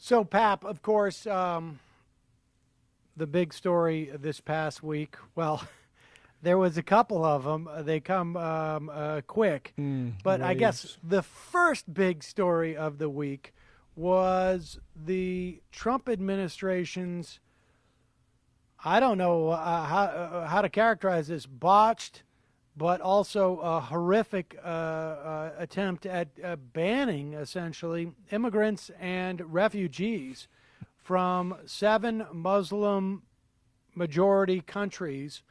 So, Pap, of course, the big story this past week, well, there was a couple of them. They come quick. But I guess the first big story of the week was the Trump administration's, I don't know how to characterize this, botched but also a horrific attempt at banning, essentially, immigrants and refugees from 7 Muslim majority countries.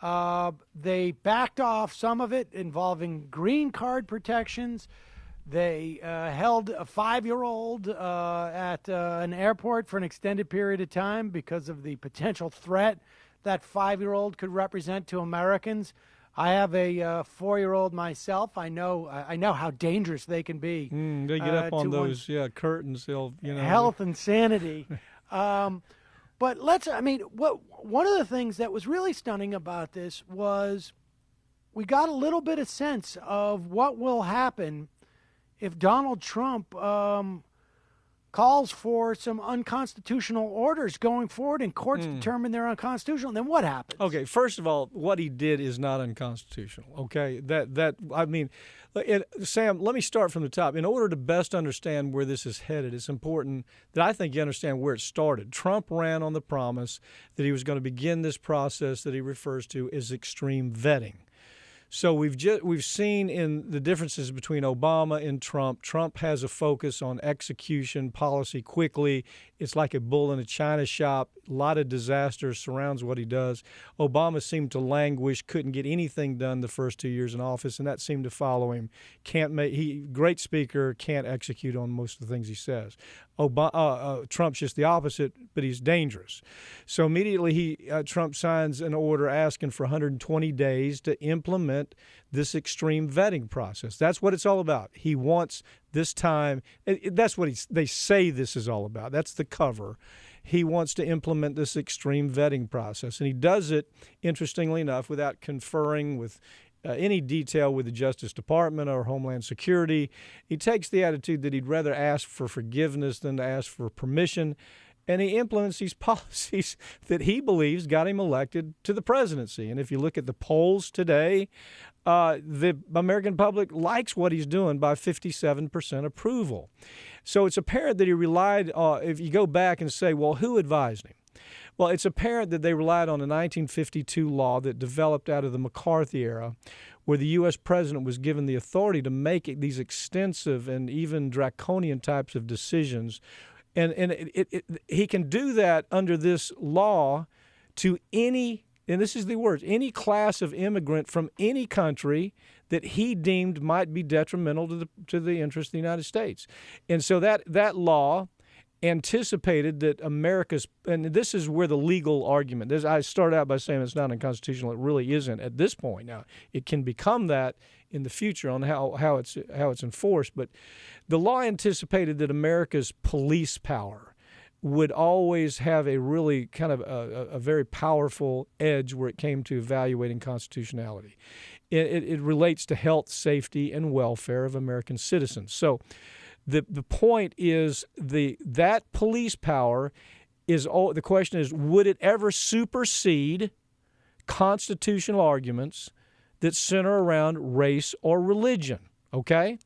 They backed off some of it involving green card protections. They held a 5-year-old at an airport for an extended period of time because of the potential threat that 5-year-old could represent to Americans. I have a 4-year-old myself. I know how dangerous they can be. They get up on those curtains. They'll health and sanity. But one of the things that was really stunning about this was we got a little bit of sense of what will happen if Donald Trump calls for some unconstitutional orders going forward and courts determine they're unconstitutional. Then what happens? Okay, first of all, what he did is not unconstitutional. Okay, Sam, let me start from the top. In order to best understand where this is headed, it's important that I think you understand where it started. Trump ran on the promise that he was going to begin this process that he refers to as extreme vetting. So we've seen in the differences between Obama and Trump. Trump has a focus on execution, policy quickly. It's like a bull in a china shop. A lot of disaster surrounds what he does. Obama seemed to languish, couldn't get anything done the first 2 years in office, and that seemed to follow him. Great speaker, can't execute on most of the things he says. Trump's just the opposite, but he's dangerous. So immediately Trump signs an order asking for 120 days to implement this extreme vetting process. That's what it's all about. He wants this time. That's what they say this is all about. That's the cover. He wants to implement this extreme vetting process, and he does it, interestingly enough, without conferring with any detail with the Justice Department or Homeland Security. He takes the attitude that he'd rather ask for forgiveness than to ask for permission, and he implements these policies that he believes got him elected to the presidency. And if you look at the polls today, the American public likes what he's doing by 57% approval. So it's apparent that he relied on, if you go back and say, well, who advised him? Well, it's apparent that they relied on a 1952 law that developed out of the McCarthy era, where the U.S. president was given the authority to make these extensive and even draconian types of decisions. And he can do that under this law to any, and this is the words, any class of immigrant from any country that he deemed might be detrimental to the interests of the United States. And so that law anticipated that America's, and this is where the legal argument, I started out by saying it's not unconstitutional. It really isn't at this point. Now, it can become that in the future on how it's enforced, but the law anticipated that America's police power would always have a really kind of a very powerful edge where it came to evaluating constitutionality. It relates to health, safety, and welfare of American citizens. So the point is that police power is the question is, would it ever supersede constitutional arguments that center around race or religion? Okay?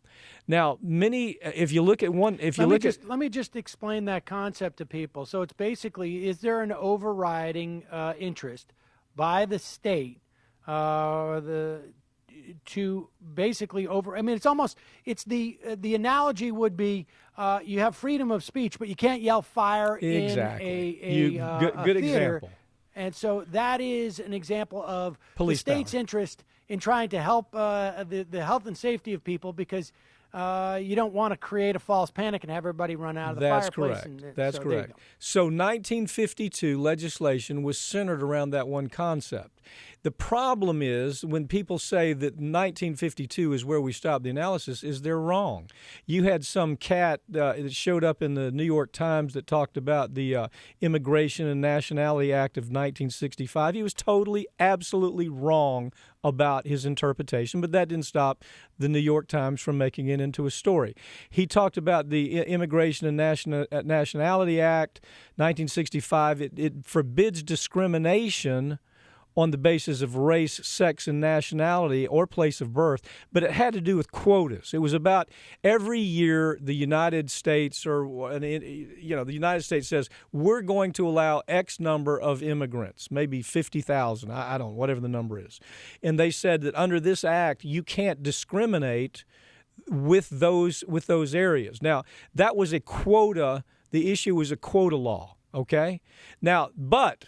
Now, if you look at one, let me just explain that concept to people. So it's basically, is there an overriding interest by the state to basically it's the analogy would be you have freedom of speech, but you can't yell fire exactly. in a good theater. example. And so that is an example of police the state's power. interest in trying to help the health and safety of people, because you don't want to create a false panic and have everybody run out of the fireplace. That's correct. So 1952 legislation was centered around that one concept. The problem is when people say that 1952 is where we stopped the analysis, is they're wrong. You had some cat that showed up in the New York Times that talked about the Immigration and Nationality Act of 1965. He was totally, absolutely wrong about his interpretation, but that didn't stop the New York Times from making it into a story. He talked about the Immigration and Nationality Act, 1965. It forbids discrimination on the basis of race, sex, and nationality or place of birth, but it had to do with quotas. It was about every year the United States the United States says, we're going to allow X number of immigrants, maybe 50,000, I don't know, whatever the number is. And they said that under this act, you can't discriminate with those areas. Now, that was a quota. The issue was a quota law, okay? Now, but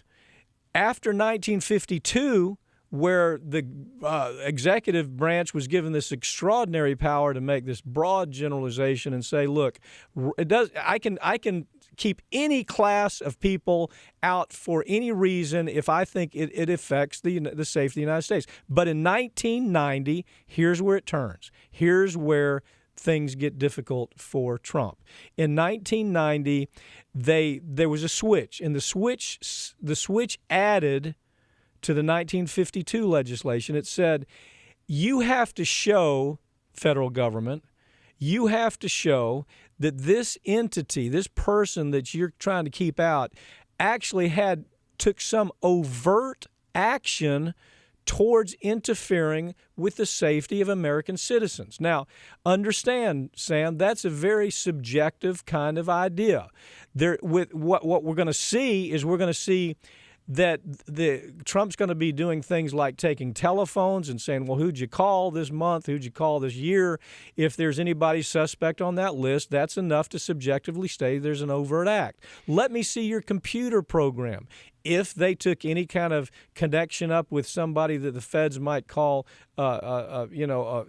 after 1952, where the executive branch was given this extraordinary power to make this broad generalization and say, look, I can keep any class of people out for any reason if I think it affects the safety of the United States. But in 1990, here's where it turns. Here's where things get difficult for Trump. In 1990, there was a switch, and the switch added to the 1952 legislation. It said, you have to show, federal government, you have to show that this entity, this person that you're trying to keep out, actually took some overt action towards interfering with the safety of American citizens. Now, understand, Sam, that's a very subjective kind of idea. With what we're going to see is that Trump's going to be doing things like taking telephones and saying, well, who'd you call this month? Who'd you call this year? If there's anybody suspect on that list, that's enough to subjectively say there's an overt act. Let me see your computer program. If they took any kind of connection up with somebody that the feds might call a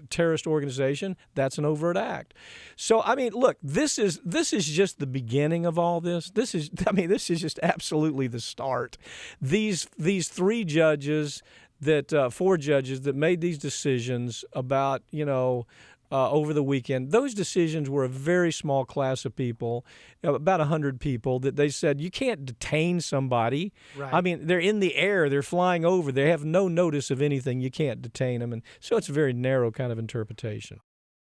terrorist organization, that's an overt act. So, I mean, look, this is just the beginning of all this. This is just absolutely the start. These four judges that made these decisions about, over the weekend, those decisions were a very small class of people, about 100 people, that they said, you can't detain somebody. Right. I mean, they're in the air, they're flying over, they have no notice of anything, you can't detain them. And so it's a very narrow kind of interpretation.